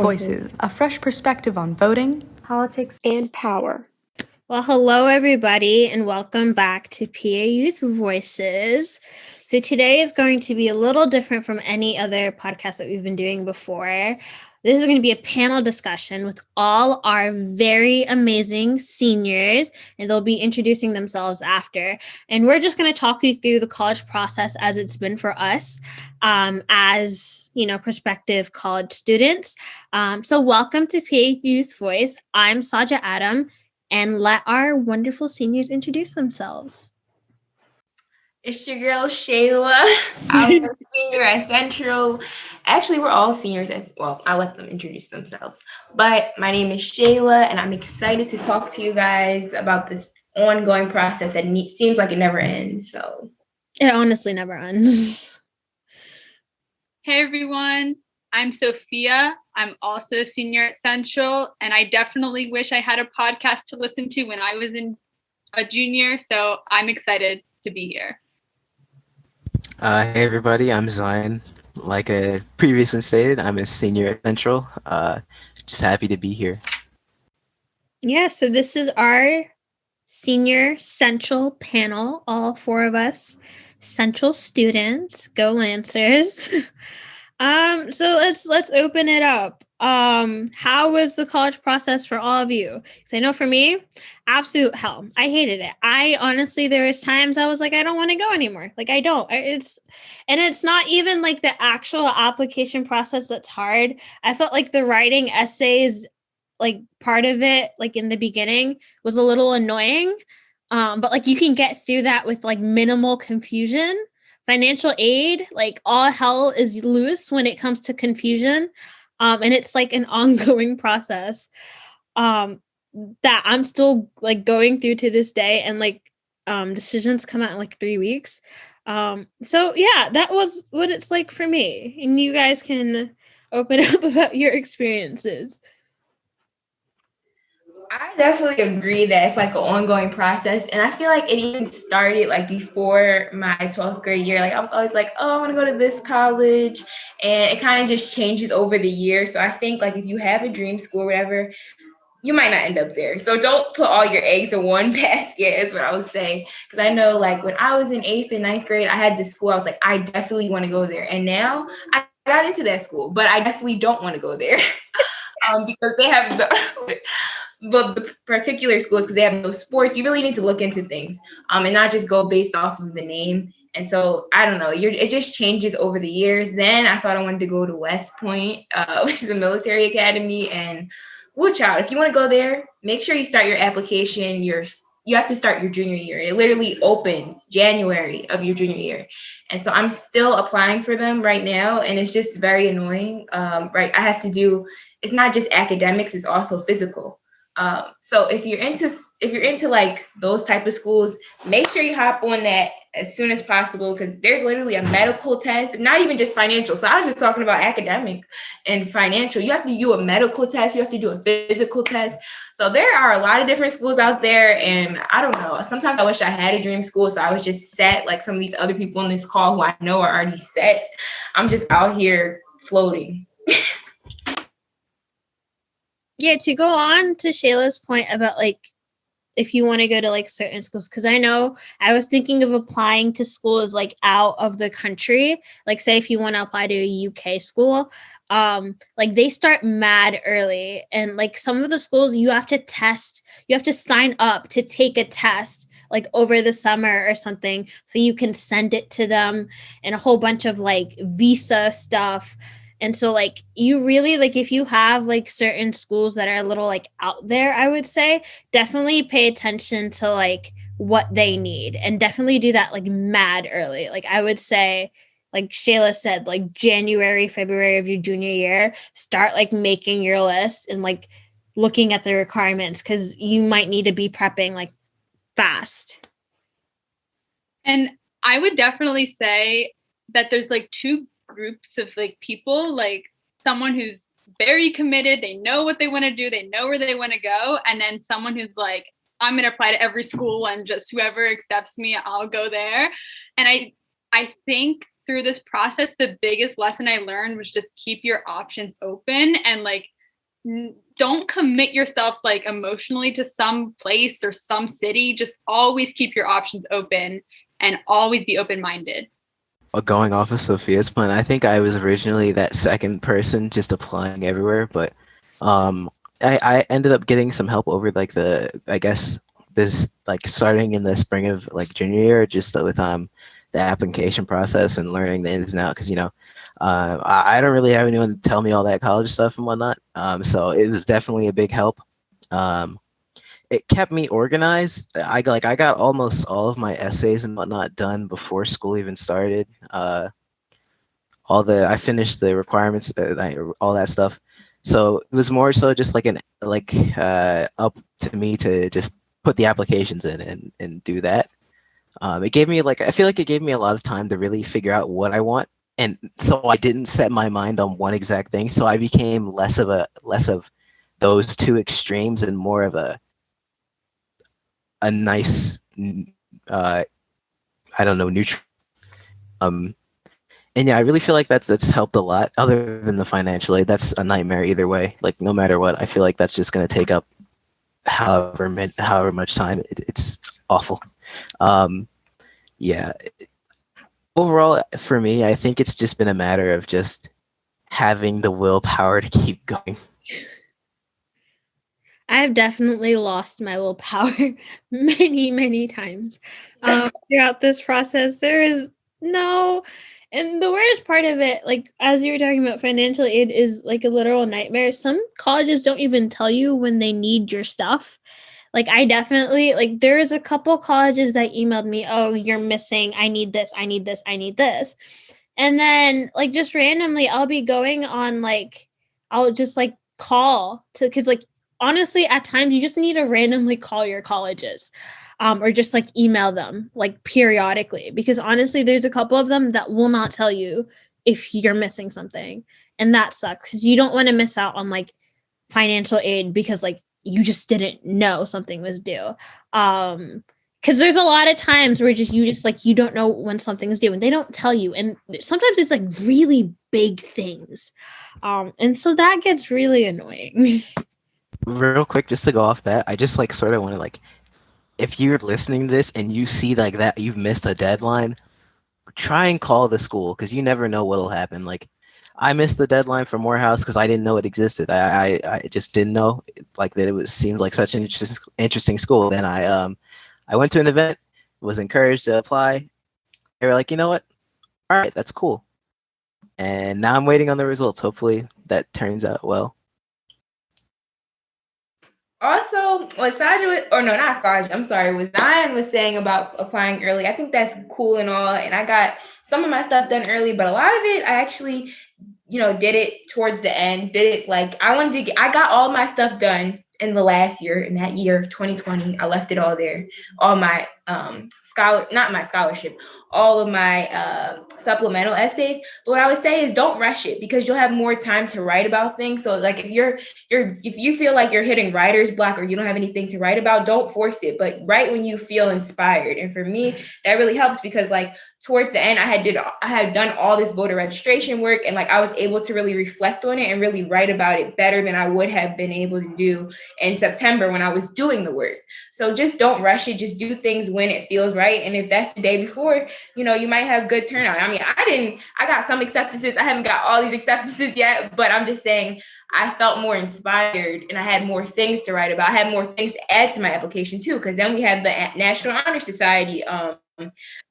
Voices, a fresh perspective on voting, politics, and power. Well, hello, everybody, and welcome back to PA Youth Voices. So today is going to be a little different from any other podcast that we've been doing before. This is going to be a panel discussion with all our very amazing seniors, and they'll be introducing themselves after. And we're just going to talk you through the college process as it's been for us as, prospective college students. So welcome to PA Youth Voice. I'm Sajda Adam, and let our wonderful seniors introduce themselves. It's your girl, Sheyla. I'm a senior at Central. Actually, we're all seniors as well. I'll let them introduce themselves. But my name is Sheyla, and I'm excited to talk to you guys about this ongoing process that seems like it never ends. So it honestly never ends. Hey, everyone. I'm Sofia. I'm also a senior at Central, and I definitely wish I had a podcast to listen to when I was a junior. So I'm excited to be here. Hey everybody, I'm Zion. Like a previously stated, I'm a senior at Central. Just happy to be here. Yeah, so this is our senior Central panel, all four of us Central students. Go Lancers. So let's open it up. How was the college process for all of you? Because I know for me, absolute hell. I hated it. I honestly, there was times I was like, I don't want to go anymore. Like I don't. It's not even like the actual application process that's hard. I felt like the writing essays, like part of it, like in the beginning, was a little annoying. But like you can get through that with like minimal confusion. Financial aid, like all hell is loose when it comes to confusion. And it's like an ongoing process that I'm still like going through to this day, and like decisions come out in like 3 weeks. So yeah, that was what it's like for me. And you guys can open up about your experiences. I definitely agree that it's like an ongoing process. And I feel like it even started like before my 12th grade year. Like I was always like, oh, I want to go to this college. And it kind of just changes over the year. So I think like if you have a dream school or whatever, you might not end up there. So don't put all your eggs in one basket is what I would say. Because I know like when I was in 8th and 9th grade, I had this school. I was like, I definitely want to go there. And now I got into that school, but I definitely don't want to go there because they have the particular schools, because they have no sports. You really need to look into things and not just go based off of the name. And so I don't know, it just changes over the years. Then I thought I wanted to go to West Point, which is a military academy. And watch out, if you want to go there, make sure you start your application. You have to start your junior year. It literally opens January of your junior year. And so I'm still applying for them right now. And it's just very annoying. Right. It's not just academics, it's also physical. So if you're into like those type of schools, make sure you hop on that as soon as possible, because there's literally a medical test. It's not even just financial. So I was just talking about academic and financial. You have to do a medical test. You have to do a physical test. So there are a lot of different schools out there. And I don't know, sometimes I wish I had a dream school. So I was just set like some of these other people on this call who I know are already set. I'm just out here floating. Yeah, to go on to Shayla's point about like if you want to go to like certain schools, because I know I was thinking of applying to schools like out of the country. Like say if you want to apply to a UK school, like they start mad early, and like some of the schools you have to sign up to take a test like over the summer or something, so you can send it to them, and a whole bunch of like visa stuff. And so like you really like if you have like certain schools that are a little like out there, I would say definitely pay attention to like what they need, and definitely do that like mad early. Like I would say, like Sheyla said, like January, February of your junior year, start like making your list and like looking at the requirements, because you might need to be prepping like fast. And I would definitely say that there's like two groups of like people, like someone who's very committed, they know what they want to do, they know where they want to go, and then someone who's like, I'm going to apply to every school and just whoever accepts me, I'll go there. And I think through this process, the biggest lesson I learned was just keep your options open and like don't commit yourself like emotionally to some place or some city. Just always keep your options open and always be open-minded. Going off of Sophia's point, I think I was originally that second person just applying everywhere, but I ended up getting some help over like I guess this like starting in the spring of like junior year, just with the application process and learning the ins and outs, because I don't really have anyone to tell me all that college stuff and whatnot. So it was definitely a big help. It kept me organized. I got almost all of my essays and whatnot done before school even started. I finished the requirements, all that stuff. So it was more so just like up to me to just put the applications in and do that. It gave me I feel like it gave me a lot of time to really figure out what I want. And so I didn't set my mind on one exact thing. So I became less of those two extremes and more of a nice, I don't know, neutral. And yeah, I really feel like that's helped a lot. Other than the financial aid, that's a nightmare either way. Like no matter what, I feel like that's just going to take up however much time. It's awful. Yeah. Overall, for me, I think it's just been a matter of just having the willpower to keep going. I've definitely lost my willpower many, many times throughout this process. There is and the worst part of it, like as you were talking about financial aid, is like a literal nightmare. Some colleges don't even tell you when they need your stuff. Like I definitely, there's a couple colleges that emailed me, oh, you're missing, I need this, I need this, I need this. And then just randomly, I'll be going on I'll just call to, because honestly, at times you just need to randomly call your colleges or just email them periodically, because honestly, there's a couple of them that will not tell you if you're missing something. And that sucks because you don't want to miss out on financial aid because you just didn't know something was due. Because there's a lot of times where you don't know when something is due and they don't tell you. And sometimes it's really big things. And so that gets really annoying. Real quick, just to go off that, I just sort of want to if you're listening to this and you see that you've missed a deadline, try and call the school because you never know what'll happen. I missed the deadline for Morehouse because I didn't know it existed. I just didn't know that it seemed like such an interesting school. Then I went to an event, was encouraged to apply. They were like, you know what? All right, that's cool. And now I'm waiting on the results. Hopefully that turns out well. Also, what Zion was saying about applying early, I think that's cool and all. And I got some of my stuff done early, but a lot of it, I actually, did it towards the end. I got all my stuff done in the last year, in that year, 2020. I left it all there. All my not my scholarship, all of my supplemental essays. But what I would say is don't rush it because you'll have more time to write about things. So if you feel like you're hitting writer's block or you don't have anything to write about, don't force it, but write when you feel inspired. And for me, that really helps because towards the end, I had done all this voter registration work and I was able to really reflect on it and really write about it better than I would have been able to do in September when I was doing the work. So just don't rush it. Just do things when it feels right. And if that's the day before, you might have good turnout. I mean, I got some acceptances. I haven't got all these acceptances yet, but I'm just saying I felt more inspired and I had more things to write about. I had more things to add to my application too, because then we have the National Honor Society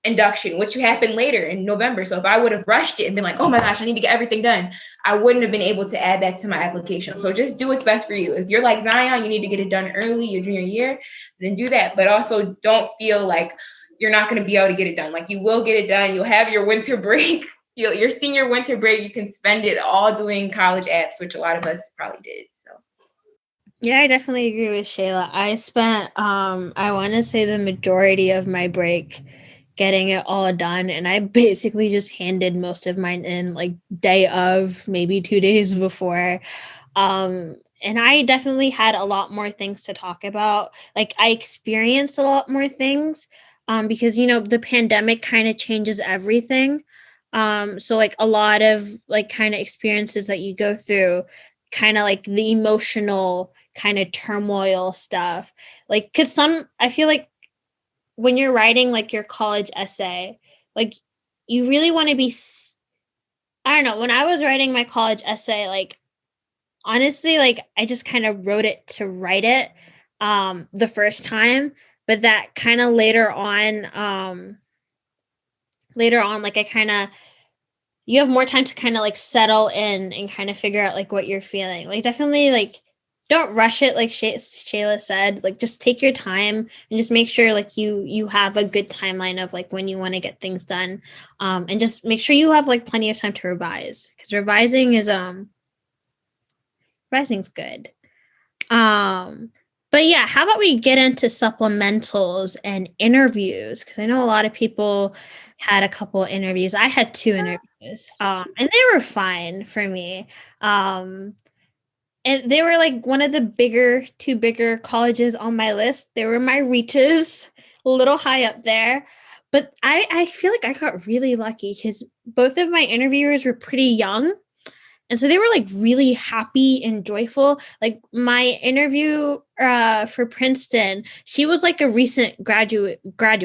induction, which happened later in November. So if I would have rushed it and been like, oh my gosh, I need to get everything done, I wouldn't have been able to add that to my application. So just do what's best for you. If you're like Zion, you need to get it done early, your junior year, then do that. But also don't feel like you're not going to be able to get it done. You will get it done. You'll have your winter break, your senior winter break. You can spend it all doing college apps, which a lot of us probably did. So. Yeah, I definitely agree with Sheyla. I spent, I want to say the majority of my break getting it all done. And I basically just handed most of mine in day of, maybe 2 days before. And I definitely had a lot more things to talk about. I experienced a lot more things because, the pandemic kind of changes everything. So a lot of kind of experiences that you go through kind of like the emotional kind of turmoil stuff. Like, because I feel like when you're writing like your college essay, like you really want to be, I don't know, when I was writing my college essay, like honestly, like I just kind of wrote it to write it the first time, but that kind of later on, like I kind of, you have more time to kind of like settle in and kind of figure out like what you're feeling. Like definitely like don't rush it. Like Sheyla said, like just take your time and just make sure like you have a good timeline of like when you want to get things done. And just make sure you have like plenty of time to revise, because revising's good. But yeah, how about we get into supplementals and interviews? Because I know a lot of people had a couple interviews. I had 2 interviews, and they were fine for me. And they were like one of the 2 bigger colleges on my list. They were my reaches, a little high up there. But I feel like I got really lucky because both of my interviewers were pretty young. And so they were like really happy and joyful. Like my interview for Princeton, she was like a recent graduate.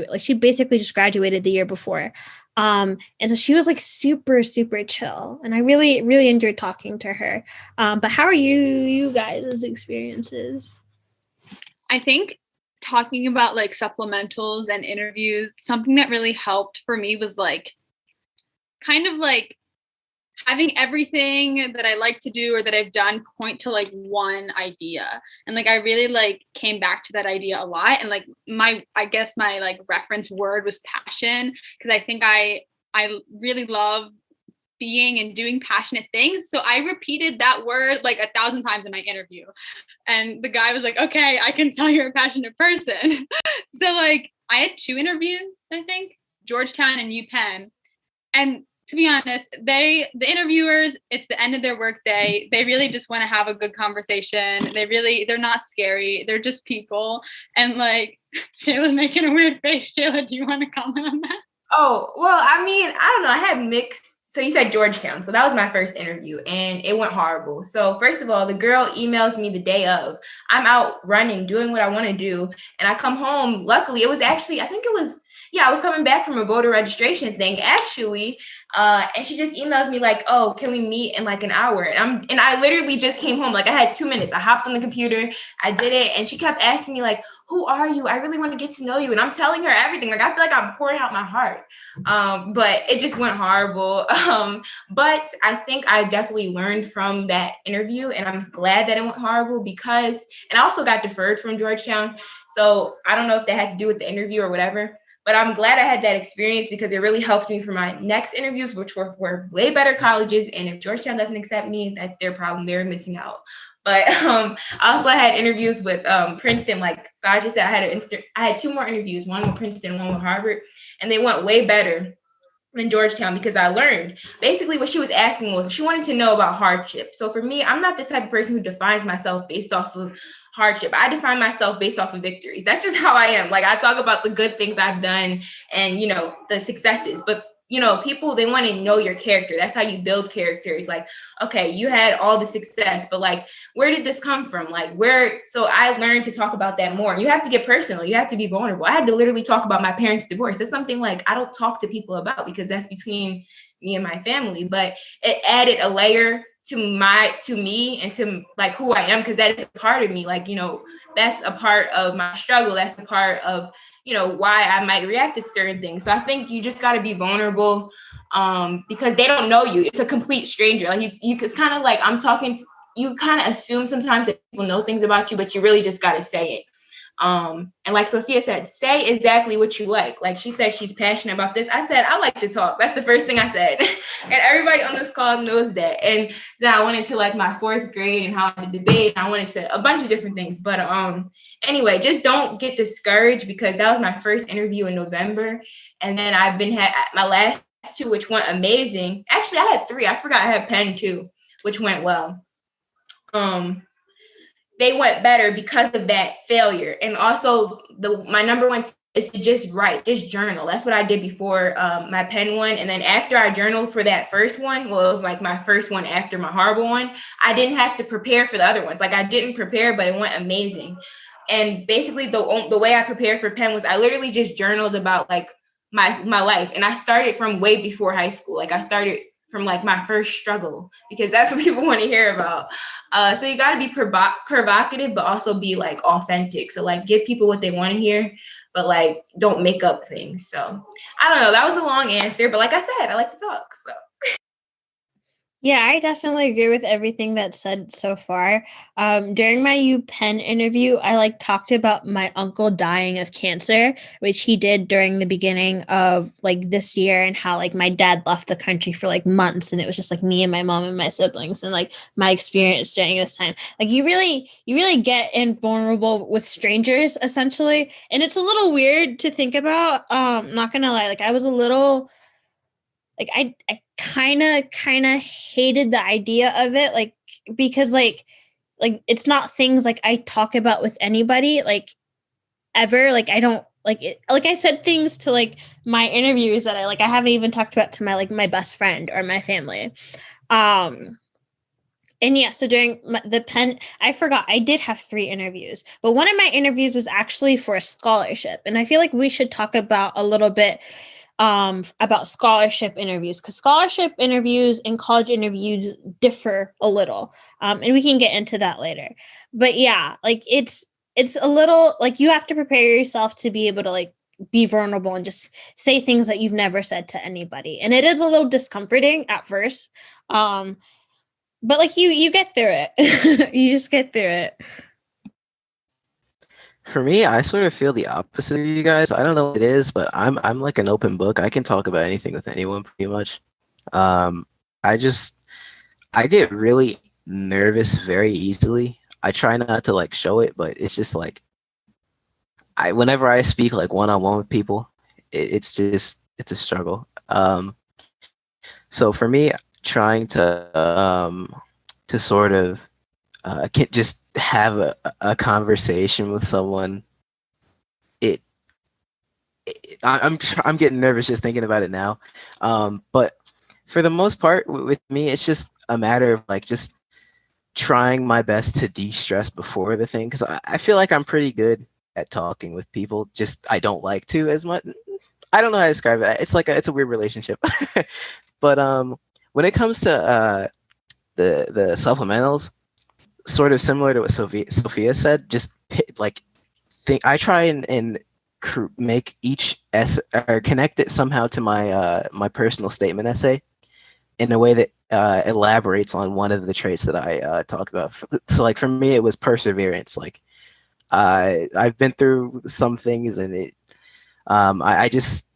Like she basically just graduated the year before. And so she was like super, super chill. And I really, really enjoyed talking to her. But how are you guys' experiences? I think talking about like supplementals and interviews, something that really helped for me was like kind of like having everything that I like to do or that I've done point to like one idea. And like I really like came back to that idea a lot. And like I guess my like reference word was passion, because I think I really love being and doing passionate things. So I repeated that word like 1,000 times in my interview. And the guy was like, okay, I can tell you're a passionate person. So like I had 2 interviews, I think, Georgetown and UPenn. And to be honest, the interviewers, it's the end of their workday. They really just want to have a good conversation. They're not scary. They're just people. And like, Sheyla's making a weird face. Sheyla, do you want to comment on that? Oh, well, I mean, I don't know. I had mixed. So you said Georgetown. So that was my first interview and it went horrible. So first of all, the girl emails me the day of. I'm out running, doing what I want to do. And I come home. Luckily, it was actually, I was coming back from a voter registration thing, actually. And she just emails me like, oh, can we meet in like an hour? And I literally just came home. Like I had 2 minutes. I hopped on the computer. I did it. And she kept asking me like, who are you? I really want to get to know you. And I'm telling her everything. Like I feel like I'm pouring out my heart. But it just went horrible. But I think I definitely learned from that interview. And I'm glad that it went horrible and I also got deferred from Georgetown. So I don't know if that had to do with the interview or whatever. But I'm glad I had that experience because it really helped me for my next interviews, which were way better colleges. And if Georgetown doesn't accept me, that's their problem. They're missing out. But I also had interviews with Princeton. Like Sajda said, I had 2 more interviews, one with Princeton, one with Harvard, and they went way better than Georgetown because I learned basically what she was asking was she wanted to know about hardship. So for me, I'm not the type of person who defines myself based off of hardship. I define myself based off of victories. That's just how I am. Like I talk about the good things I've done and, the successes, but people, they want to know your character. That's how you build characters. Like, okay, you had all the success, but like, where did this come from? Like so I learned to talk about that more. You have to get personal. You have to be vulnerable. I had to literally talk about my parents' divorce. That's something like I don't talk to people about because that's between me and my family, but it added a layer to me and to like who I am. Cause that is a part of me. Like, that's a part of my struggle. That's a part of, why I might react to certain things. So I think you just got to be vulnerable because they don't know you. It's a complete stranger. Like it's kind of like you kind of assume sometimes that people know things about you, but you really just got to say it. And like Sofia said, say exactly what you like. Like she said, she's passionate about this. I said, I like to talk. That's the first thing I said. And everybody on this call knows that. And then I went into like my 4th grade and how I debate. And I went into a bunch of different things. But anyway, just don't get discouraged because that was my first interview in November. And then I've had my last 2, which went amazing. Actually, I had 3. I forgot I had Penn too, which went well. They went better because of that failure. And also my number 1 tip is to just write, just journal. That's what I did before my pen one. And then after I journaled for that first one, well, it was like my first one after my horrible one, I didn't have to prepare for the other ones. Like I didn't prepare, but it went amazing. And basically the way I prepared for pen was I literally just journaled about like my life. And I started from way before high school. Like I started from like my first struggle, because that's what people want to hear about. So you got to be provocative, but also be like authentic. So like give people what they want to hear, but like don't make up things. So I don't know. That was a long answer, but like I said, I like to talk. So. Yeah, I definitely agree with everything that's said so far. During my UPenn interview, I like talked about my uncle dying of cancer, which he did during the beginning of like this year, and how like my dad left the country for like months, and it was just like me and my mom and my siblings, and like my experience during this time. Like you really get invulnerable with strangers essentially, and it's a little weird to think about. Not gonna lie, like I was a little. Like I kind of hated the idea of it, like because like it's not things like I talk about with anybody like ever. Like I don't like it. Like I said things to like my interviews that I haven't even talked about to my best friend or my family. And yeah, so during the Penn, I forgot I did have 3 interviews, but one of my interviews was actually for a scholarship, and I feel like we should talk about a little bit about scholarship interviews, because scholarship interviews and college interviews differ a little, and we can get into that later. But yeah, like it's a little like you have to prepare yourself to be able to like be vulnerable and just say things that you've never said to anybody, and it is a little discomforting at first, but like you get through it. You just get through it. For me, I sort of feel the opposite of you guys. I don't know what it is, but I'm like an open book. I can talk about anything with anyone pretty much. I get really nervous very easily. I try not to like show it, but it's just like whenever I speak like one-on-one with people, it's a struggle. So for me, trying to sort of can't just have a conversation with someone. I'm getting nervous just thinking about it now. But for the most part, with me, it's just a matter of like just trying my best to de-stress before the thing, because I feel like I'm pretty good at talking with people. Just I don't like to as much. I don't know how to describe it. It's like it's a weird relationship. But when it comes to the supplementals, sort of similar to what Sofia said, just like I try and make each or connect it somehow to my personal statement essay in a way that elaborates on one of the traits that I talked about. So like for me, it was perseverance. Like I've been through some things, and I just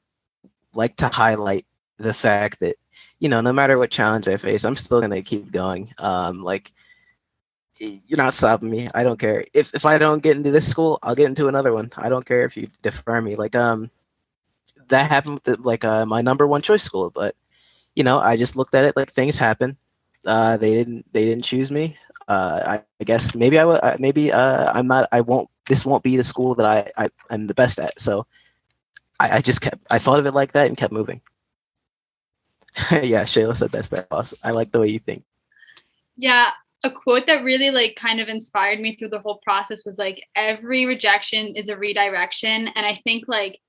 like to highlight the fact that, you know, no matter what challenge I face, I'm still gonna keep going. Like you're not stopping me. I don't care. If I don't get into this school, I'll get into another one. I don't care if you defer me. Like that happened with my number one choice school, but you know, I just looked at it like things happen. They didn't choose me. I guess maybe I'm not. This won't be the school that I'm the best at. So I thought of it like that and kept moving. Yeah, Sheyla said that's that boss. I like the way you think. Yeah, a quote that really like kind of inspired me through the whole process was like, every rejection is a redirection. And I think like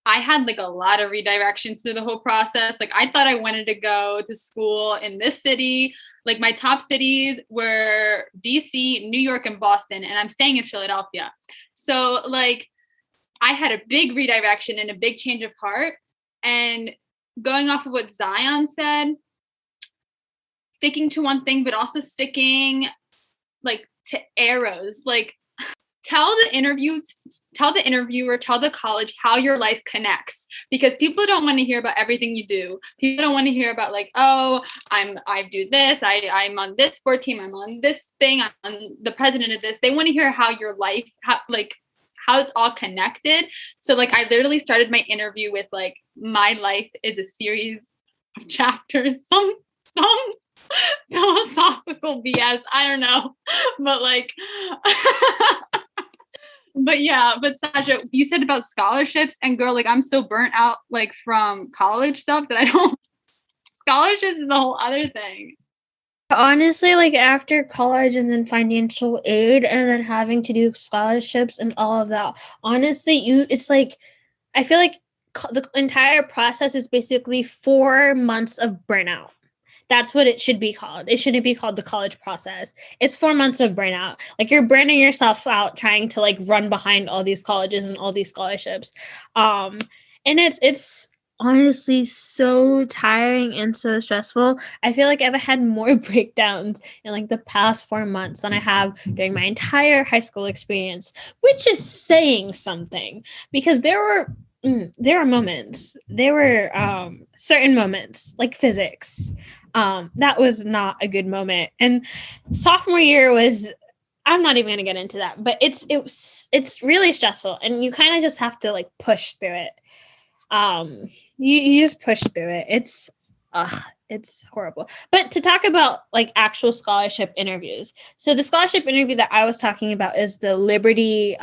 I had like a lot of redirections through the whole process. Like I thought I wanted to go to school in this city. Like my top cities were DC, New York, and Boston, and I'm staying in Philadelphia. So like I had a big redirection and a big change of heart. And going off of what Zion said, sticking to one thing, but also sticking like to arrows, like tell the interviewer, tell the college how your life connects, because people don't want to hear about everything you do. People don't want to hear about like, oh, I do this. I'm on this sport team. I'm on this thing. I'm the president of this. They want to hear how your life, how it's all connected. So like, I literally started my interview with like, my life is a series of chapters, some philosophical BS. I don't know, but like, but Sasha, you said about scholarships, and girl, like I'm so burnt out like from college stuff that I don't. Scholarships is a whole other thing. Honestly, like after college and then financial aid and then having to do scholarships and all of that, honestly, it's like, I feel like the entire process is basically 4 months of burnout. That's what it should be called. It shouldn't be called the college process. It's 4 months of burnout. Like you're burning yourself out trying to like run behind all these colleges and all these scholarships. And it's honestly so tiring and so stressful. I feel like I've had more breakdowns in like the past 4 months than I have during my entire high school experience, which is saying something because there were moments, certain moments like physics. That was not a good moment. And sophomore year was, I'm not even going to get into that, but it's really stressful and you kind of just have to like push through it. You just push through it. It's horrible. But to talk about like actual scholarship interviews. So the scholarship interview that I was talking about is the Liberty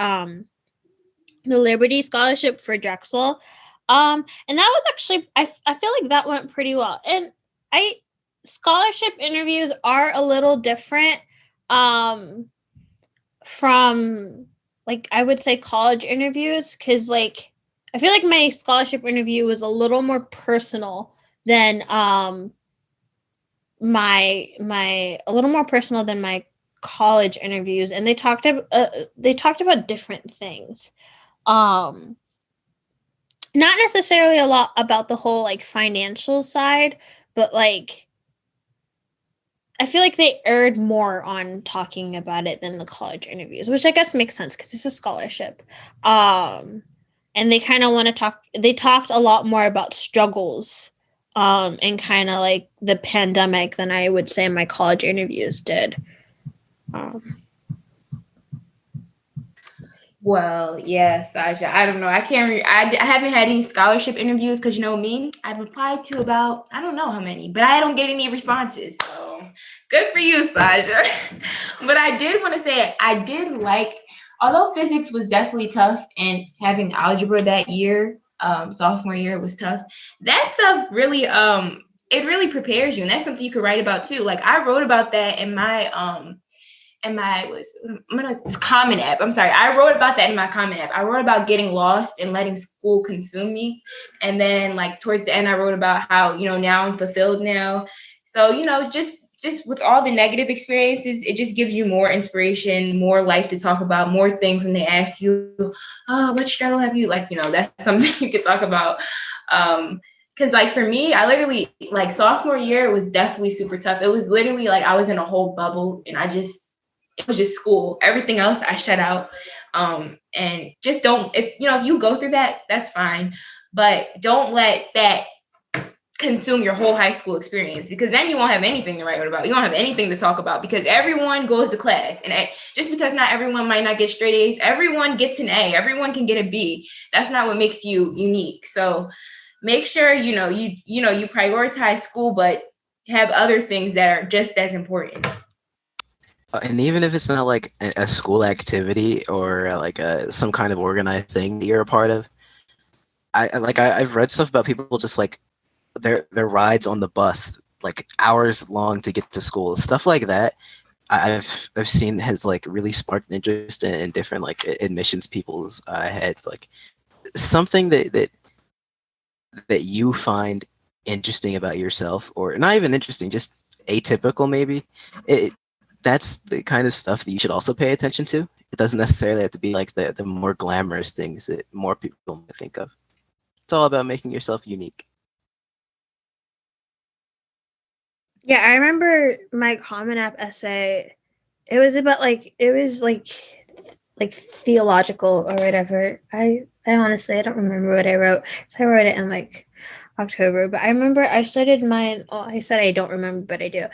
Scholarship for Drexel. And that was actually, I feel like that went pretty well. And scholarship interviews are a little different from like, I would say college interviews. Cause like, I feel like my scholarship interview was a little more personal than my college interviews, and they talked about different things. Not necessarily a lot about the whole like financial side, but like I feel like they erred more on talking about it than the college interviews, which I guess makes sense because it's a scholarship. And they kind of want to talk, they talked a lot more about struggles and kind of like the pandemic than I would say my college interviews did. Well, yeah, Sajda, I don't know. I haven't had any scholarship interviews because, you know me, I've applied to about, I don't know how many, but I don't get any responses. So good for you, Sajda. But I did want to say I did like, although physics was definitely tough and having algebra that year, sophomore year was tough, that stuff really, it really prepares you. And that's something you could write about too. Like I wrote about that in my Common App. I'm sorry. I wrote about that in my Common App. I wrote about getting lost and letting school consume me. And then like towards the end, I wrote about how, you know, now I'm fulfilled now. So, you know, just with all the negative experiences, it just gives you more inspiration, more life to talk about, more things when they ask you, oh, what struggle have you? Like, you know, that's something you could talk about. Because like for me, I literally like sophomore year was definitely super tough. It was literally like I was in a whole bubble and it was just school. Everything else I shut out. And just if you go through that, that's fine. But don't let that consume your whole high school experience, because then you won't have anything to write about. You don't have anything to talk about because everyone goes to class. And just because not everyone might not get straight A's, everyone gets an A. Everyone can get a B. That's not what makes you unique. So make sure, you prioritize school, but have other things that are just as important. And even if it's not like a school activity or like some kind of organized thing that you're a part of, I've read stuff about people just like their rides on the bus, like hours long to get to school, stuff like that. I've seen has like really sparked interest in different like admissions people's heads, like something that you find interesting about yourself, or not even interesting, just atypical maybe. That's the kind of stuff that you should also pay attention to. It doesn't necessarily have to be like the more glamorous things that more people might think of. It's all about making yourself unique. Yeah, I remember my Common App essay. It was about like theological or whatever. I honestly, I don't remember what I wrote. So I wrote it in like October, but I remember I started mine. Oh, I said I don't remember, but I do.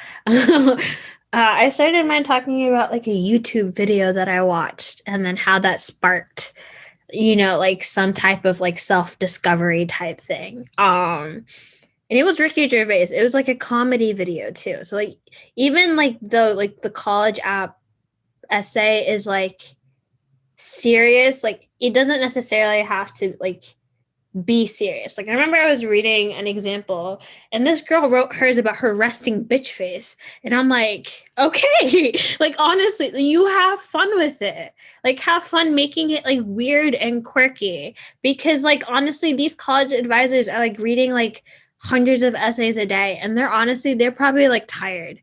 I started mine talking about like a YouTube video that I watched and then how that sparked, like some type of like self-discovery type thing. And it was Ricky Gervais. It was like a comedy video too. So like even like the college app essay is like serious, like it doesn't necessarily have to like be serious. Like I remember I was reading an example and this girl wrote hers about her resting bitch face. And I'm like, okay, like honestly, you have fun with it. Like have fun making it like weird and quirky. Because like honestly, these college advisors are like reading like hundreds of essays a day. And they're probably like tired.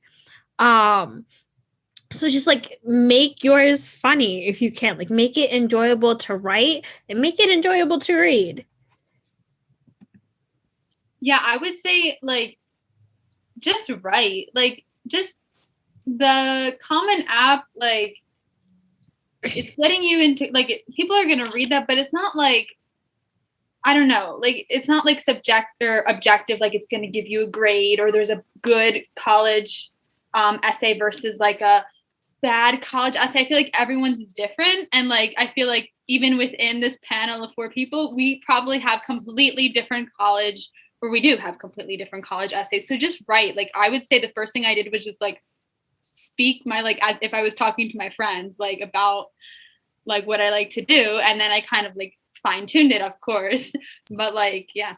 So just like make yours funny if you can. Like make it enjoyable to write and make it enjoyable to read. Yeah, I would say like just write, like just the Common App, like it's getting you into like people are gonna read that, but it's not like I don't know, like it's not like subject or objective, like it's gonna give you a grade or there's a good college essay versus like a bad college essay. I feel like everyone's is different, and like I feel like even within this panel of 4 people, we probably have completely different college. Or we do have completely different college essays. So just write. Like I would say the first thing I did was just like speak my like as if I was talking to my friends like about like what I like to do, and then I kind of like fine-tuned it, of course. But like yeah.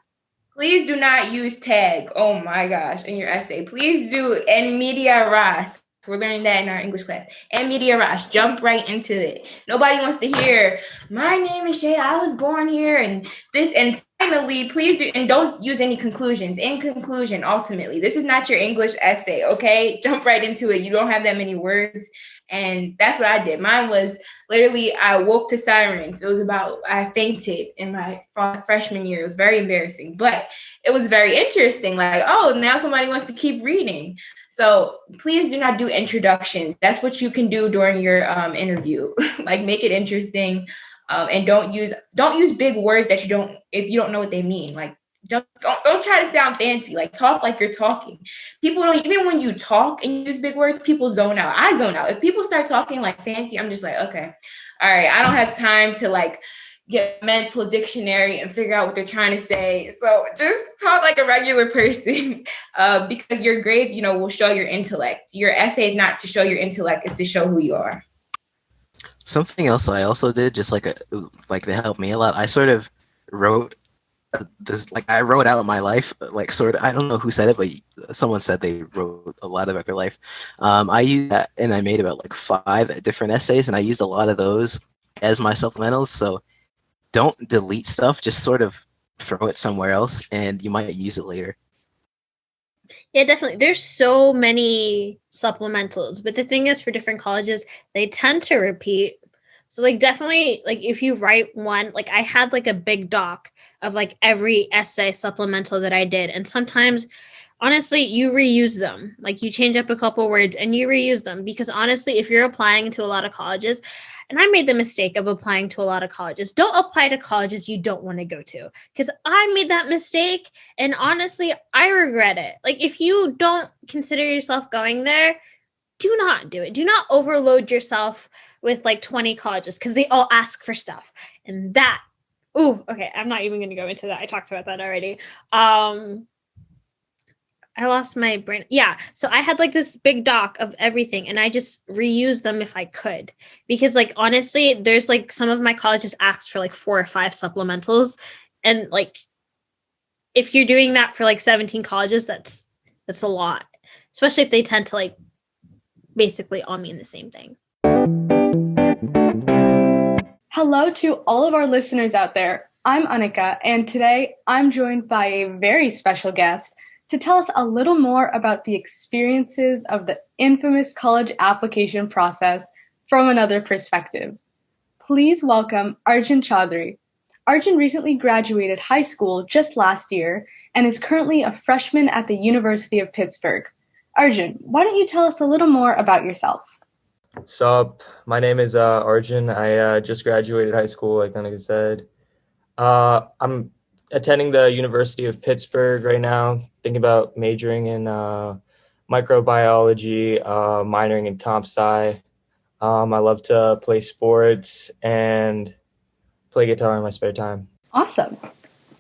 Please do not use tag. Oh my gosh, in your essay. Please do en media res. We're learning that in our English class. En media res. Jump right into it. Nobody wants to hear, my name is Sheyla, I was born here, and this, and finally, please do, and don't use any conclusions. In conclusion, ultimately, this is not your English essay, okay? Jump right into it. You don't have that many words, and that's what I did. Mine was literally, I woke to sirens. It was about, I fainted in my freshman year. It was very embarrassing, but it was very interesting. Like, oh, now somebody wants to keep reading. So please do not do introduction. That's what you can do during your interview. Like make it interesting, and don't use big words that if you don't know what they mean. Like don't try to sound fancy. Like talk like you're talking. People don't, even when you talk and use big words, people zone out. I zone out. If people start talking like fancy, I'm just like, okay, all right, I don't have time to like get a mental dictionary and figure out what they're trying to say. So just talk like a regular person, because your grades, will show your intellect. Your essay is not to show your intellect, it's to show who you are. Something else I also did, just like that helped me a lot. I sort of wrote I wrote out my life, like sort of, I don't know who said it, but someone said they wrote a lot about their life. I used that and I made about like 5 different essays, and I used a lot of those as my supplementals. So don't delete stuff, just sort of throw it somewhere else and you might use it later. Yeah, definitely. There's so many supplementals, but the thing is for different colleges, they tend to repeat. So like definitely like if you write one, like I had like a big doc of like every essay supplemental that I did. And sometimes honestly, you reuse them. Like you change up a couple words and you reuse them, because honestly, if you're applying to a lot of colleges, and I made the mistake of applying to a lot of colleges, don't apply to colleges you don't want to go to, because I made that mistake. And honestly, I regret it. Like if you don't consider yourself going there, do not do it. Do not overload yourself with like 20 colleges because they all ask for stuff. And that, okay, I'm not even going to go into that. I talked about that already. I lost my brain. Yeah. So I had like this big doc of everything and I just reused them if I could, because like, honestly, there's like some of my colleges asked for like 4 or 5 supplementals. And like, if you're doing that for like 17 colleges, that's a lot, especially if they tend to like basically all mean the same thing. Hello to all of our listeners out there. I'm Anika, and today I'm joined by a very special guest to tell us a little more about the experiences of the infamous college application process from another perspective. Please welcome Arjun Chaudhary. Arjun recently graduated high school just last year and is currently a freshman at the University of Pittsburgh. Arjun, why don't you tell us a little more about yourself? Sup, my name is Arjun. I just graduated high school, like Anika said. I'm attending the University of Pittsburgh right now, thinking about majoring in microbiology, minoring in comp sci. I love to play sports and play guitar in my spare time. Awesome.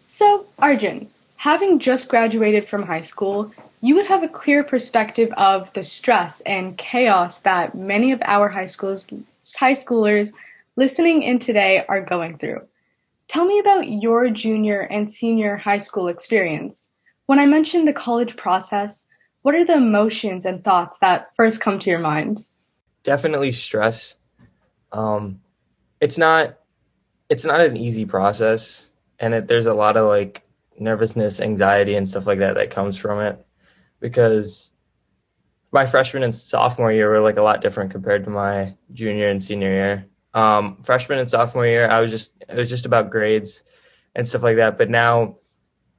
So, Arjun, having just graduated from high school, you would have a clear perspective of the stress and chaos that many of our high schoolers listening in today are going through. Tell me about your junior and senior high school experience. When I mention the college process, what are the emotions and thoughts that first come to your mind? Definitely stress. It's not an easy process, and there's a lot of like nervousness, anxiety, and stuff like that that comes from it, because my freshman and sophomore year were like a lot different compared to my junior and senior year. Freshman and sophomore year, it was just about grades and stuff like that. But now,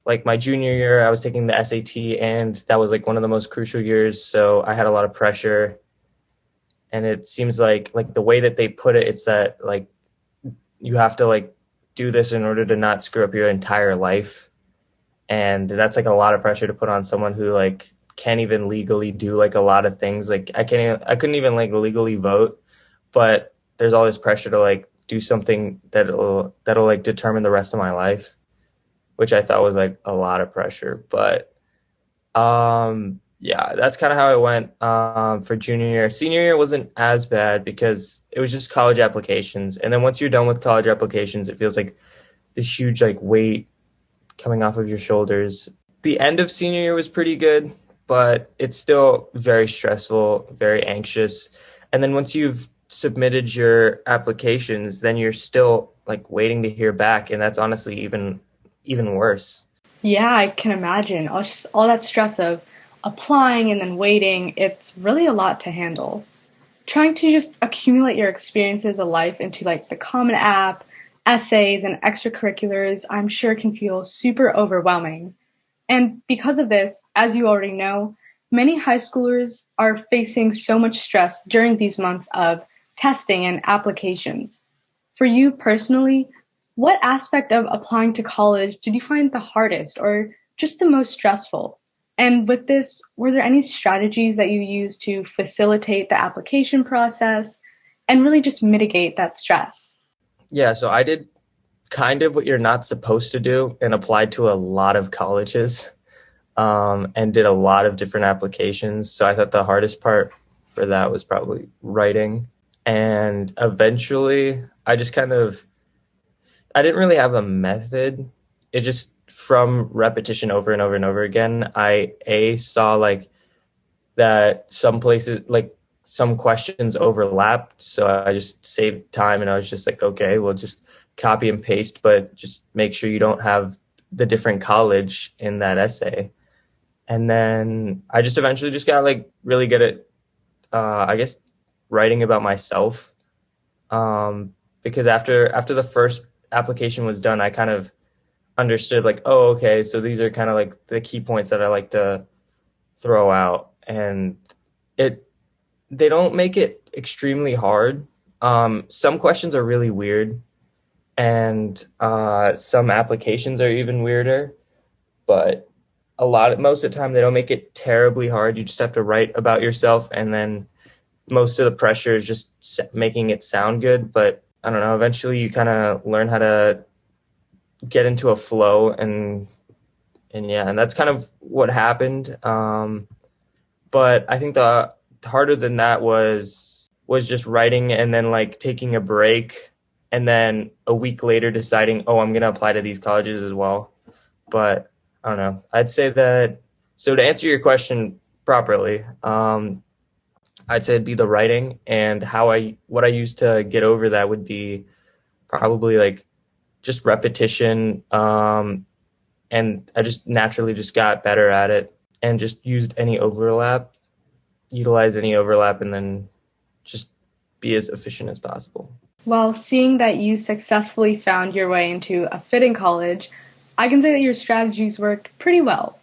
like my junior year, I was taking the SAT, and that was like one of the most crucial years. So I had a lot of pressure, and it seems like the way that they put it, it's that like you have to like do this in order to not screw up your entire life. And that's like a lot of pressure to put on someone who like can't even legally do like a lot of things. Like I couldn't even like legally vote, but there's all this pressure to like do something that'll like determine the rest of my life, which I thought was like a lot of pressure. But yeah, that's kind of how it went for junior year. Senior year wasn't as bad because it was just college applications. And then once you're done with college applications, it feels like this huge like weight coming off of your shoulders. The end of senior year was pretty good, but it's still very stressful, very anxious. And then once you've submitted your applications, then you're still like waiting to hear back. And that's honestly even worse. Yeah, I can imagine. All that stress of applying and then waiting, it's really a lot to handle. Trying to just accumulate your experiences of life into like the Common App, essays, and extracurriculars, I'm sure can feel super overwhelming. And because of this, as you already know, many high schoolers are facing so much stress during these months of testing and applications. For you personally, what aspect of applying to college did you find the hardest or just the most stressful? And with this, were there any strategies that you used to facilitate the application process and really just mitigate that stress? Yeah, so I did kind of what you're not supposed to do and applied to a lot of colleges and did a lot of different applications. So I thought the hardest part for that was probably writing. And eventually I didn't really have a method. It just, from repetition over and over and over again, I saw like that some places, like some questions overlapped. So I just saved time and I was just like, okay, we'll just copy and paste, but just make sure you don't have the different college in that essay. And then I just eventually just got like really good at, I guess, writing about myself. Because after the first application was done, I kind of understood like, oh, okay, so these are kind of like the key points that I like to throw out. And they don't make it extremely hard. Some questions are really weird, and some applications are even weirder, but most of the time they don't make it terribly hard. You just have to write about yourself, and then most of the pressure is just making it sound good. But I don't know, eventually you kind of learn how to get into a flow, and that's kind of what happened. But I think the harder than that was just writing and then like taking a break and then a week later deciding, oh, I'm going to apply to these colleges as well. But I don't know. I'd say that, so to answer your question properly, I'd say it'd be the writing, and what I used to get over that would be probably like just repetition. And I just naturally just got better at it and just utilize any overlap, and then just be as efficient as possible. Well, seeing that you successfully found your way into a fitting college, I can say that your strategies worked pretty well.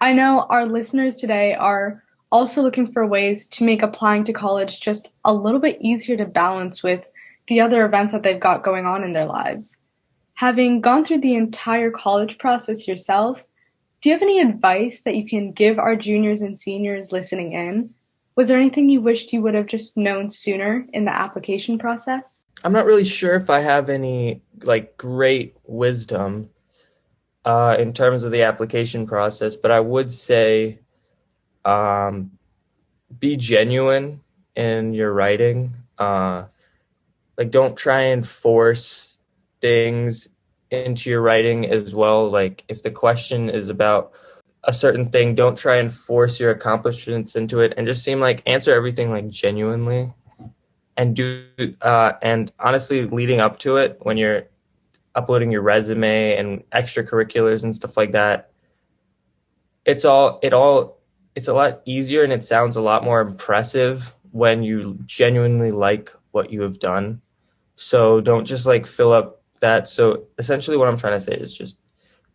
I know our listeners today are also looking for ways to make applying to college just a little bit easier to balance with the other events that they've got going on in their lives. Having gone through the entire college process yourself, do you have any advice that you can give our juniors and seniors listening in? Was there anything you wished you would have just known sooner in the application process? I'm not really sure if I have any like great wisdom in terms of the application process, but I would say be genuine in your writing. like don't try and force things into your writing as well. Like if the question is about a certain thing, don't try and force your accomplishments into it, and just seem like answer everything like genuinely, and and honestly, leading up to it, when you're uploading your resume and extracurriculars and stuff like that, it's a lot easier and it sounds a lot more impressive when you genuinely like what you have done. So don't just like fill up that. So essentially what I'm trying to say is just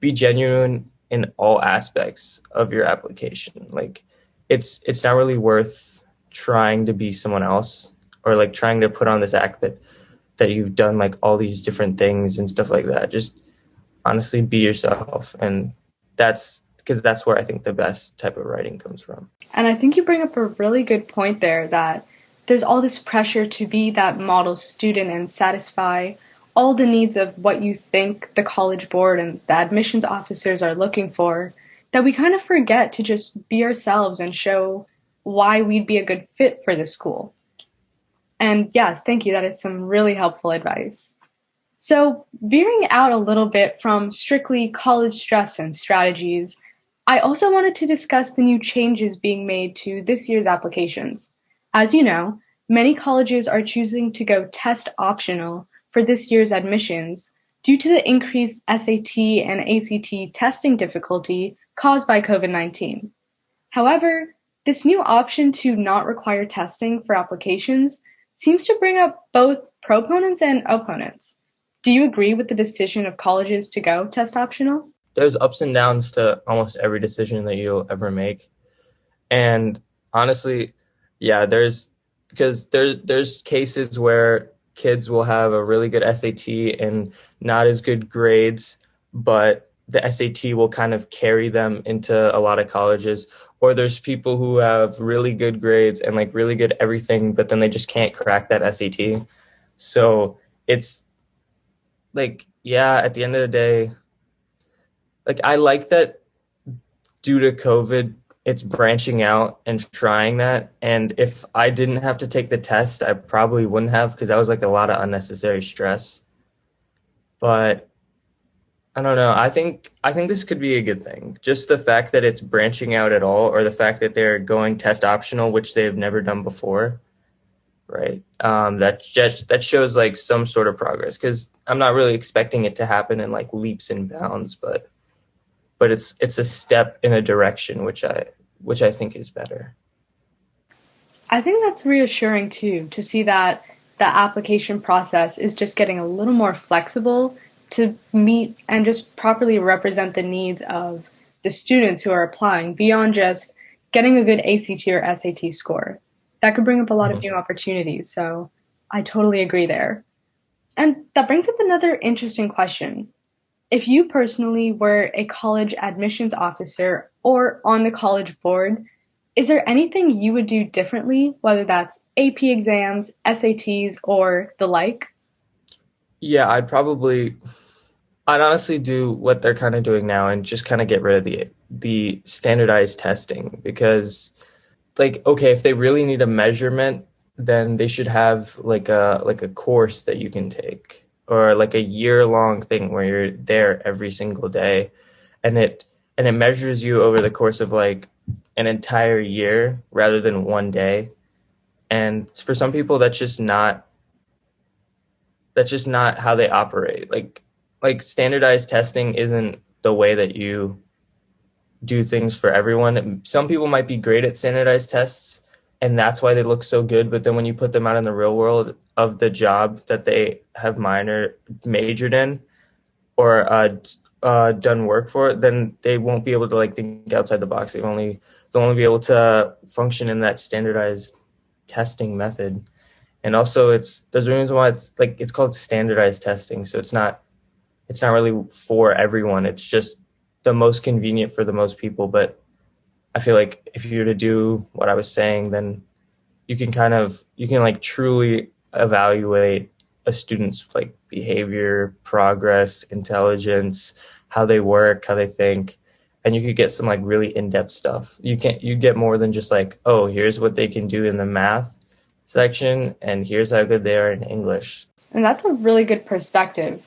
be genuine in all aspects of your application. Like it's not really worth trying to be someone else, or like trying to put on this act that you've done like all these different things and stuff like that. Just honestly be yourself. And that's because that's where I think the best type of writing comes from. And I think you bring up a really good point there, that there's all this pressure to be that model student and satisfy all the needs of what you think the college board and the admissions officers are looking for, that we kind of forget to just be ourselves and show why we'd be a good fit for the school. And yes, thank you. That is some really helpful advice. So veering out a little bit from strictly college stress and strategies, I also wanted to discuss the new changes being made to this year's applications. As you know, many colleges are choosing to go test optional for this year's admissions due to the increased SAT and ACT testing difficulty caused by COVID-19. However, this new option to not require testing for applications seems to bring up both proponents and opponents. Do you agree with the decision of colleges to go test optional? There's ups and downs to almost every decision that you'll ever make. And honestly, yeah, there's cases where kids will have a really good SAT and not as good grades, but the SAT will kind of carry them into a lot of colleges. Or there's people who have really good grades and like really good everything, but then they just can't crack that SAT. So it's like, yeah, at the end of the day, like I like that due to COVID, it's branching out and trying that. And if I didn't have to take the test, I probably wouldn't have, because that was like a lot of unnecessary stress. But I don't know. I think this could be a good thing. Just the fact that it's branching out at all, or the fact that they're going test optional, which they've never done before, right? That shows like some sort of progress, because I'm not really expecting it to happen in like leaps and bounds, but it's a step in a direction which I think is better. I think that's reassuring too, to see that the application process is just getting a little more flexible to meet and just properly represent the needs of the students who are applying, beyond just getting a good ACT or SAT score. That could bring up a lot of new opportunities. So I totally agree there. And that brings up another interesting question. If you personally were a college admissions officer or on the college board, is there anything you would do differently, whether that's AP exams, SATs, or the like? Yeah, I'd honestly do what they're kind of doing now and just kind of get rid of the standardized testing, because like, okay, if they really need a measurement, then they should have like a course that you can take, or like a year-long thing where you're there every single day, and it measures you over the course of like an entire year rather than one day. And for some people, that's just not how they operate. Like standardized testing isn't the way that you do things for everyone. Some people might be great at standardized tests, and that's why they look so good. But then when you put them out in the real world of the job that they have majored in, or done work for, then they won't be able to like think outside the box. They'll only be able to function in that standardized testing method. And also there's a reason why it's called standardized testing. So it's not really for everyone. It's just the most convenient for the most people. But I feel like if you were to do what I was saying, then you can like truly evaluate a student's like behavior, progress, intelligence, how they work, how they think, and you could get some like really in-depth stuff. You get more than just like, oh, here's what they can do in the math section, and here's how good they are in English. And that's a really good perspective.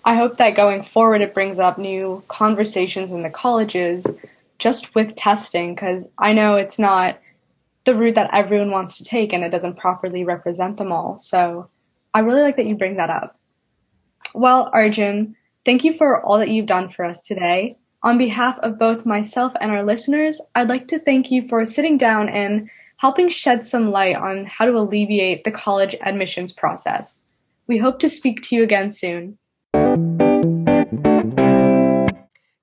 I hope that going forward it brings up new conversations in the colleges just with testing, because I know it's not the route that everyone wants to take and it doesn't properly represent them all. So I really like that you bring that up. Well, Arjun, thank you for all that you've done for us today. On behalf of both myself and our listeners, I'd like to thank you for sitting down and helping shed some light on how to alleviate the college admissions process. We hope to speak to you again soon.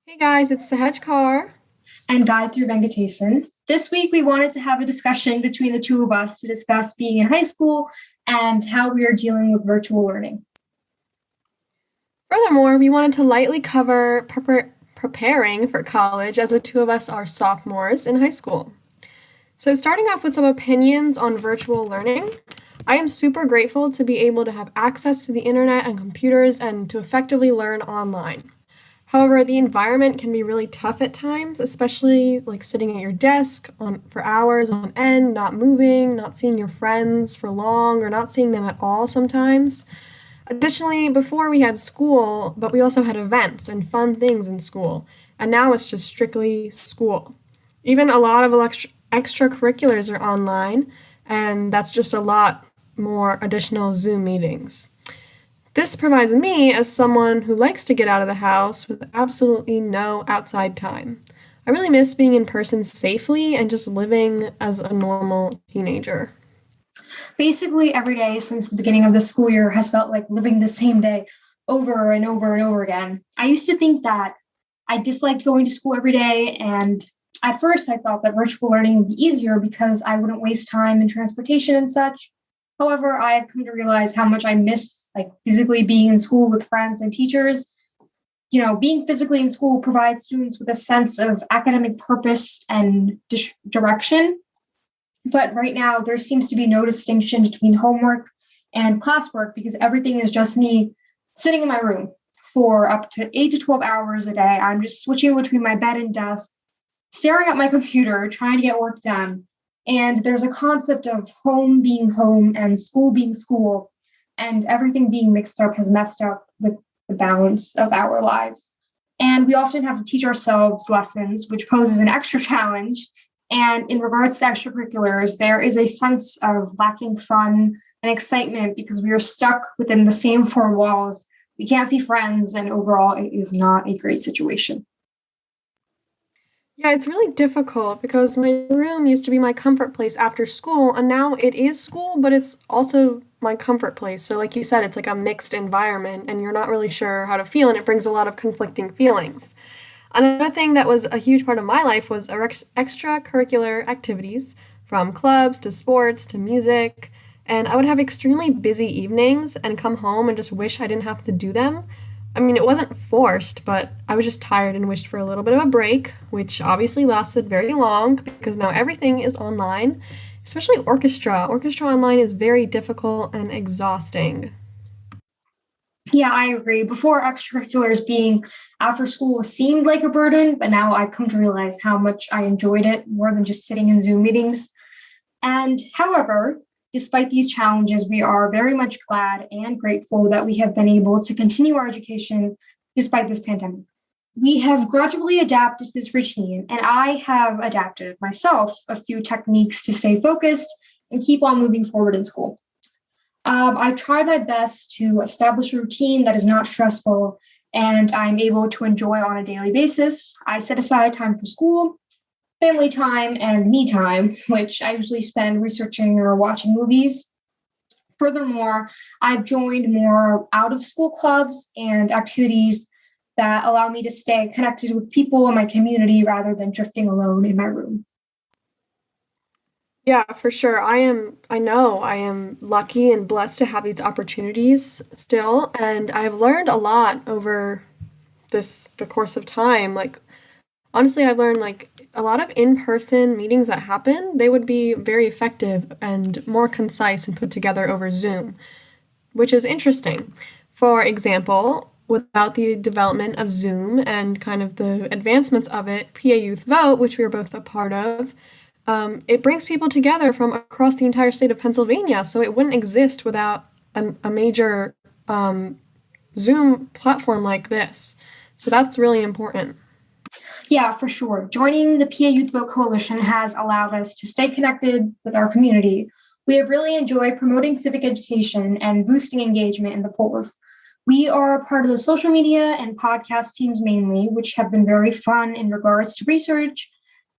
Hey guys, it's Sehaj and Gayatri Venkatesan. This week we wanted to have a discussion between the two of us to discuss being in high school and how we are dealing with virtual learning. Furthermore, we wanted to lightly cover preparing for college, as the two of us are sophomores in high school. So starting off with some opinions on virtual learning, I am super grateful to be able to have access to the internet and computers and to effectively learn online. However, the environment can be really tough at times, especially like sitting at your desk for hours on end, not moving, not seeing your friends for long, or not seeing them at all sometimes. Additionally, before we had school, but we also had events and fun things in school, and now it's just strictly school. Even a lot of extracurriculars are online, and that's just a lot more additional Zoom meetings. This provides me, as someone who likes to get out of the house, with absolutely no outside time. I really miss being in person safely and just living as a normal teenager. Basically, every day since the beginning of the school year has felt like living the same day over and over and over again. I used to think that I disliked going to school every day, and at first I thought that virtual learning would be easier because I wouldn't waste time in transportation and such. However, I have come to realize how much I miss physically being in school with friends and teachers. You know, being physically in school provides students with a sense of academic purpose and direction. But right now, there seems to be no distinction between homework and classwork because everything is just me sitting in my room for up to 8 to 12 hours a day. I'm just switching between my bed and desk, staring at my computer, trying to get work done. And there's a concept of home being home and school being school, and everything being mixed up has messed up with the balance of our lives. And we often have to teach ourselves lessons, which poses an extra challenge. And in regards to extracurriculars, there is a sense of lacking fun and excitement because we are stuck within the same four walls. We can't see friends, and overall, it is not a great situation. Yeah, it's really difficult because my room used to be my comfort place after school, and now it is school, but it's also my comfort place. So like you said, it's like a mixed environment, and you're not really sure how to feel, and it brings a lot of conflicting feelings. Another thing that was a huge part of my life was extracurricular activities, from clubs to sports to music, and I would have extremely busy evenings and come home and just wish I didn't have to do them. I mean, it wasn't forced, but I was just tired and wished for a little bit of a break, which obviously lasted very long because now everything is online, especially orchestra. Orchestra online is very difficult and exhausting. Yeah, I agree. Before, extracurriculars being after school seemed like a burden, but now I've come to realize how much I enjoyed it more than just sitting in Zoom meetings. And however, despite these challenges, we are very much glad and grateful that we have been able to continue our education despite this pandemic. We have gradually adapted to this routine, and I have adapted myself a few techniques to stay focused and keep on moving forward in school. I've tried my best to establish a routine that is not stressful and I'm able to enjoy on a daily basis. I set aside time for school, family time, and me time, which I usually spend researching or watching movies. Furthermore, I've joined more out-of-school clubs and activities that allow me to stay connected with people in my community rather than drifting alone in my room. Yeah, for sure. I know I am lucky and blessed to have these opportunities still, and I've learned a lot over the course of time. Honestly, I've learned a lot of in-person meetings that happen, they would be very effective and more concise and put together over Zoom, which is interesting. For example, without the development of Zoom and kind of the advancements of it, PA Youth Vote, which we were both a part of, It brings people together from across the entire state of Pennsylvania, so it wouldn't exist without a major Zoom platform like this. So that's really important. Yeah, for sure. Joining the PA Youth Vote Coalition has allowed us to stay connected with our community. We have really enjoyed promoting civic education and boosting engagement in the polls. We are a part of the social media and podcast teams mainly, which have been very fun in regards to research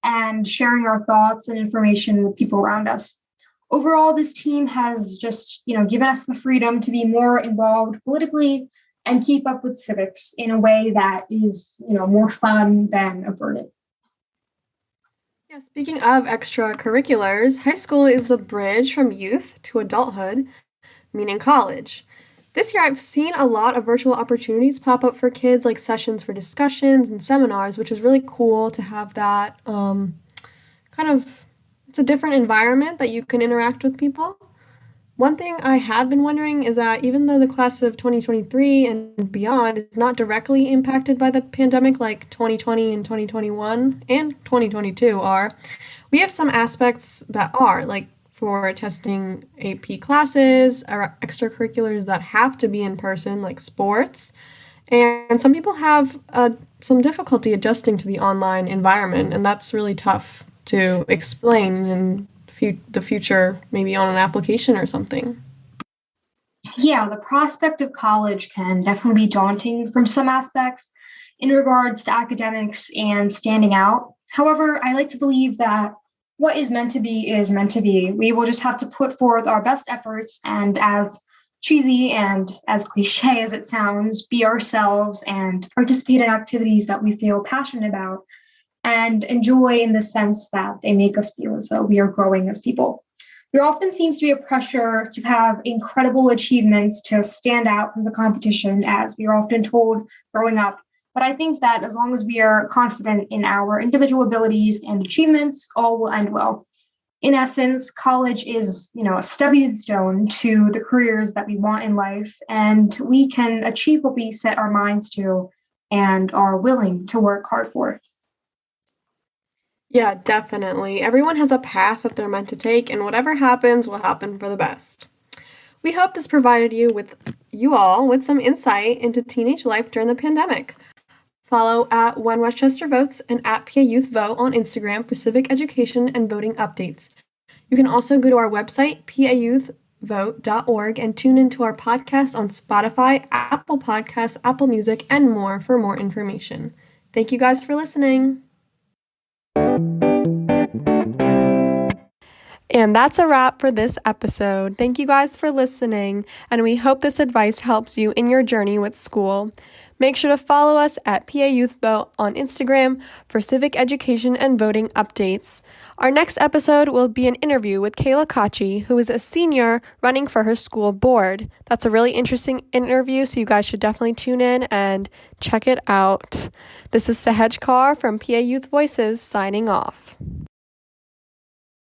and sharing our thoughts and information with people around us. Overall, this team has just, given us the freedom to be more involved politically and keep up with civics in a way that is, more fun than a burden. Yeah, speaking of extracurriculars, high school is the bridge from youth to adulthood, meaning college. This year, I've seen a lot of virtual opportunities pop up for kids, like sessions for discussions and seminars, which is really cool to have that it's a different environment that you can interact with people. One thing I have been wondering is that even though the class of 2023 and beyond is not directly impacted by the pandemic like 2020 and 2021 and 2022 are, we have some aspects that are, like for testing AP classes, or extracurriculars that have to be in person, like sports. And some people have some difficulty adjusting to the online environment, and that's really tough to explain in the future, maybe on an application or something. Yeah, the prospect of college can definitely be daunting from some aspects in regards to academics and standing out. However, I like to believe that what is meant to be is meant to be. We will just have to put forth our best efforts and, as cheesy and as cliche as it sounds, be ourselves and participate in activities that we feel passionate about and enjoy in the sense that they make us feel as though we are growing as people. There often seems to be a pressure to have incredible achievements to stand out from the competition, as we are often told growing up. But I think that as long as we are confident in our individual abilities and achievements, all will end well. In essence, college is, a stepping stone to the careers that we want in life, and we can achieve what we set our minds to and are willing to work hard for. Yeah, definitely. Everyone has a path that they're meant to take, and whatever happens will happen for the best. We hope this provided you all with some insight into teenage life during the pandemic. Follow at When Westchester Votes and at PA Youth Vote on Instagram for civic education and voting updates. You can also go to our website, paYouthVote.org, and tune into our podcast on Spotify, Apple Podcasts, Apple Music, and more for more information. Thank you guys for listening. And that's a wrap for this episode. Thank you guys for listening, and we hope this advice helps you in your journey with school. Make sure to follow us at PA Youth Vote on Instagram for civic education and voting updates. Our next episode will be an interview with Kayla Kachi, who is a senior running for her school board. That's a really interesting interview, so you guys should definitely tune in and check it out. This is Sehaj from PA Youth Voices signing off.